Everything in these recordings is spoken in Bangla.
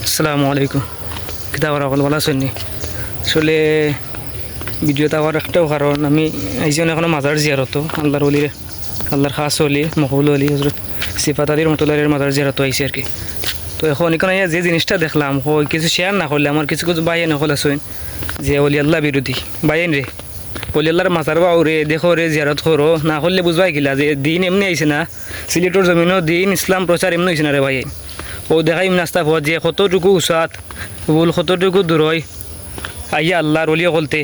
আসসালামু আলাইকুম। কিতা করা হল ভালো আছেন? আসলে ভিডিওটা হওয়ার একটাও কারণ আমি আইজন এখনো মাজার জিয়ারত আল্লাহর অলির আল্লাহর খাস অলি মকবুল অলি হজরত সিফাত আলী রহমতুল্লাহের মাজার জিয়ারত আইসি আর কি। তো এখন এখানে যে জিনিসটা দেখলাম হয় কিছু শেয়ার না করলে আমার কিছু কিছু বাইয়ে নকল আছেন যে অলি আল্লাহ বিরোধী বাইন রে অলি আল্লাহর মাজার বাউ রে দেখো রে জিয়ারত করো না করলে বুঝবাই কিলা যে দিন এমনি আইসে না, সিলেটর জমিনও দিন ইসলাম প্রচার এমনি হয়েছে না রে বাইন। ও দেখাই নাস্তা পথ যে কতটুকু উসাত ভুল কতটুকু দূর হয় আইয়া আল্লাহর অলিয়া বলতে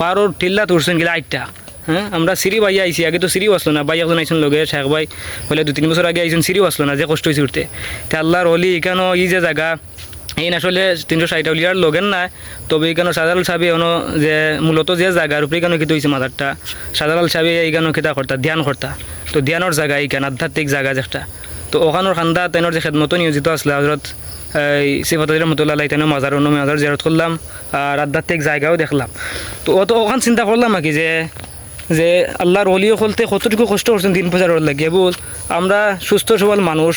পারোর টিল্লা তুলছেন গেলে আইটা। হ্যাঁ, আমরা সিঁড়ি বাইয়া আইসি, আগে তো সিঁড়িও আসলো না, বাই একজন আইসুন লগে শেখ ভাই বলে 2-3 বছর আগে আইসুন সিঁড়িও আসলো না, যে কষ্ট হয়েছে উঠতে। তে আল্লাহর অলি এখানেও এই যে জায়গা এই আসলে 360 উলিয়ার লগেন না, তবে এখানে সাজালাল সাহেবে এনো যে মূলত যে জায়গার উপরে এখানে কিন্তু হয়েছে মাদারটা সাজালাল সাহেবে এইখানে খেতা করতা ধ্যান করতা। তো ধ্যানের জায়গা এইখানে আধ্যাত্মিক জায়গা যেটা, তো ওখানোর খান্দা তেনোর যে খেদমতো নিয়োজিত আসলে হজরত এই সিফাত আলী রহমতুল্লাহ তেনো মাজার অন্য মাজার জিয়ারত করলাম আর আধ্যাত্মিক জায়গাও দেখলাম। তো অত ওখান চিন্তা করলাম আর কি যে যে আল্লাহর অলিও খুলতে কতটুকু কষ্ট করছেন দিন প্রচারের লাগিয়ে বল। আমরা সুস্থ সবল মানুষ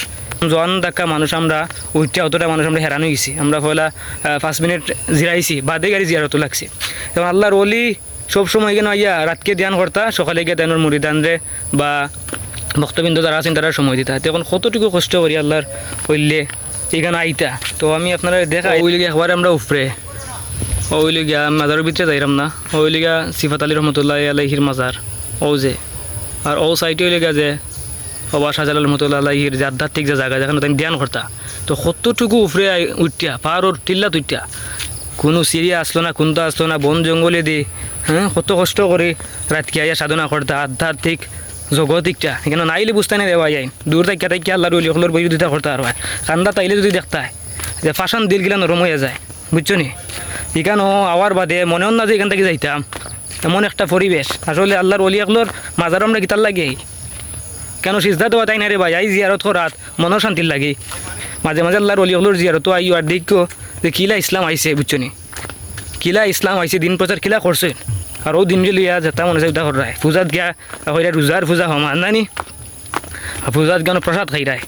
জন ডাক্কা মানুষ আমরা উঠতে অতটা মানুষ আমরা হেরানো গেছি, আমরা পয়লা 5 মিনিট জিরাইছি বাদে গাড়ি জিয়ারত লাগছে। এবং আল্লাহর অলি সবসময় কেন আইয়া রাতকে ধ্যান করতা, সকালে গিয়ে তেনোর মুরিদানরে বা ভক্তবৃন্দ যারা আছেন তারা সময় দিতা। এখন কতটুকু কষ্ট করি আল্লাহর হইলে এখানে আইতা। তো আমি আপনারা দেখা ওই লিগে একবার আমরা উপরে ওই লিগা মাজারের ভিতরে যাইরাম না, ওই লিগা সিফাত আলী রহমতুল্লাহ আলাইহির মাজার ও যে আর ও সাইটে ওই লিগা যে বাবা শাহজালাল রহমতুল্লাহ আলাইহির যে আধ্যাত্মিক যে জায়গা যেখানে তাই ধ্যান করতা। তো কতটুকু উপরে উঠিয়া পাহাড়ের টিল্লা তুইটা কোনো সিরিয়া আসলো না, কোনটা আসলো না, বন জঙ্গলে দি হ্যাঁ কত কষ্ট করে রাতকে আইয়া সাধনা করতা আধ্যাত্মিক জগতিকটা এখানে নাইলে বুঝতে না দেওয়া যায়। দূর থেকে তাইকে আল্লাহর অলি হলোর বিরোধিতা করতে আর হয় কান্দা তাইলে যদি দেখতে যে ফাঁসান দিল গিলা নরম হয়ে যায়, বুঝছো নি? এখানেও আওয়ার বাদে মনেও না যে এখান থেকে যাইতাম, এমন একটা পরিবেশ। আসলে আল্লাহর অলি একলোর মাজার আমরা গীতার লাগে কেন সিজদা দেওয়া তাই না রে ভাই, আই জিয়ারত করাত মনের শান্তির লাগে। মাঝে মাঝে আল্লাহর অলি একলোর জিয়ারত আই আর দেখো যে কিলা ইসলাম আইসে, বুঝছো নি? কিলা ইসলাম আইসে দিন প্রচার কিলা করছে। আর ও দিন যে লিয়া যেটা মনে হয় ওটা করায় পূজাত গিয়া হইরা রোজার পূজা হমান নানি পূজাত গানো প্রসাদ খাইরায়।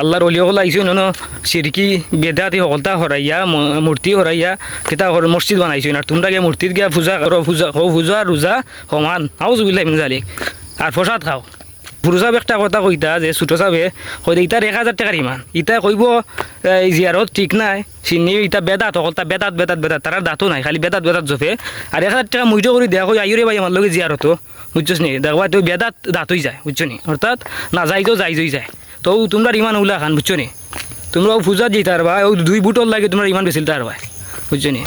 আল্লাহর অলি হল আইসো ন সিরকি বেদাতি হলতা হরাইয়া মূর্তি হরাইয়া কিতা মসজিদ বানাইছো আর তোমরা গিয়ে মূর্তিত গিয়া পূজা করো, পূজা রোজা সমান আউযুবিল্লাহি মিন যালিক আর প্রসাদ খাও। বুড়ো সাহেব একটা কথা কইতা যে ছোটো সাহেবে কইতে ইটার 1000 টাকার ইমান ইটা কইব এই জিয়ারত ঠিক নাই চিনি ইটা বেদাত হকলতা বেদাত বেদাত বেদাত তার দাঁতও নাই খালি বেদাত বেদাত জফে আর 1000 টাকা মুইটো করে দেয়া কই আইরে ভাই আমার লগে জিয়ারত বুঝছস নি দেখবা তো বেদাত দাঁত হয়ে যায়, বুঝছো নি? অর্থাৎ না যাইতেও যাই যায়। তো তোমরা ইমান উল্লা খান, বুঝছো নি? তোমরাও পূজা দিতে পারবা, ওই 2 বুটর লাগে তোমরা ইমান বেচিলতে পারবা, বুঝছো নি?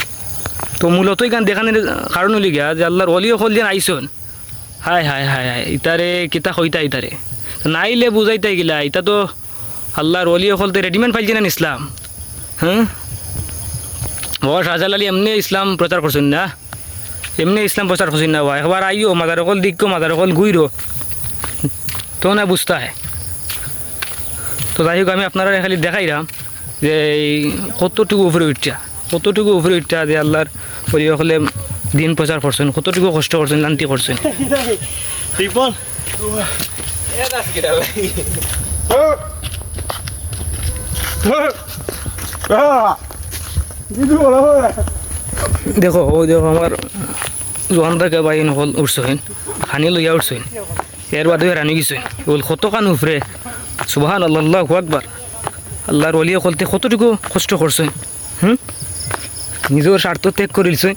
তো মূলত এখান দেখানোর কারণ হলি গিয়া যে আল্লাহর অলিও কল দিন আইসন হায় হায় হায় হায় ইতারে কিতা কইতা ইতারে নাইলে বুঝাইতে গিলা ইতা তো আল্লাহর অলি হলতে রেডিমেড পাইছি না ইসলাম। হ্যাঁ, বাবা শাহজালাল আলী এমনি ইসলাম প্রচার করছেন না, এমনি ইসলাম প্রচার করছেন না ভাই। একবার আইও মাজার অকল দিক মাজার অকল ঘুইরো তো না বুঝতে হয়। তো যাই হোক আমি আপনারা খালি দেখাইলাম যে এই কতটুকু উপরে উঠটা যে আল্লাহর অলি হলে দিন প্রচার করছেন, কতটুকু কষ্ট করছেন, শান্তি করছেন। দেখো ও দেখো আমার জোয়ান থাকে বাই নকল উঠছেন খানি লইয়া উঠছেন এর বাদে রানি গেছেন বল কত খান উপরে সুবহান আল্লাহু আকবার। আল্লাহর অলিয়া কলতে কতটুকু কষ্ট করছেন, নিজের স্বার্থ ত্যাগ করিলছেন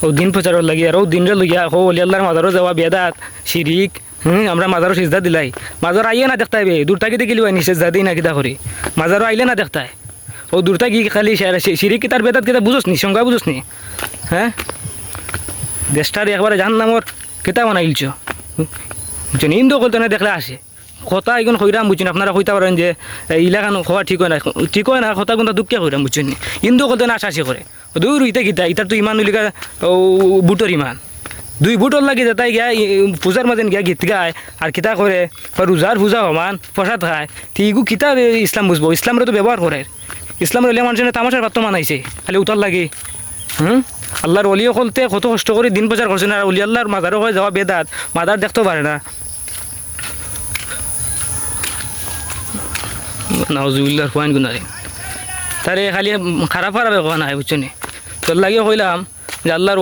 ও দিন প্রচারের লাগি। আর ও দিনরে লইয়া ও অলি আল্লাহর মাজারও যাওয়া বেদাত শিরিক। আমরা মাজারও সিজদা দিলাই মাজার আইয়ে না দেখতে হবে দূর থেকে দেখিলি ভাই সিজদা দিই না কিতা করি মাজারও আইলে না দেখতে ও দূর থেকে খালি শিরিক কিতার বেদাত কিতা বুঝোস নি সংজ্ঞা বুঝোস নি? হ্যাঁ, দেশটার একবারে জাহান্নামর কিতা বানাইলছ হিন্দু করতে না দেখলে আসে কথা এখন কইরাম বুঝছেন। আপনারা কইতে পারেন যে ইলাকান হওয়া ঠিক হয় না কথা কিন্তু দুঃখে কইরাম বুঝছেন। হিন্দু করতে না আশাশি করে দূর ইতা কিতা ইতার তো ইমান উলিকা ও বুটর ইমান 2 বুটর লাগে যেটাই গিয়া পূজার মাঝে গিয়া গীত গায় আর কিতা করে রোজার পূজা সমান প্রসাদ খায় ঠিকও কিতা ইসলাম বুঝবো। ইসলামরে তো ব্যবহার করে ইসলামের অলিয়া মানুষের তামাশার পাত্র মানাইছে খালি উতার লাগে। আল্লাহর অলিও কলতে কত কষ্ট করে দিন প্রচার করছে না, আর অলি আল্লাহর মাজারও হয়ে যাওয়া বেদাত মাজার দেখতেও পারে না। নাউজুবিল্লাহর পয়েন্ট গুনারে তারে খালি খারাপ খারাপ কথা নাই বুঝছো নি তোর লাগিয়ে কইলাম যে আল্লাহর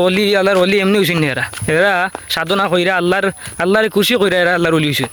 অলি এমনি হয়েছেন এরা এরা সাধনা কইরা আল্লাহর খুশি কইরা এরা আল্লাহর অলি হয়েছেন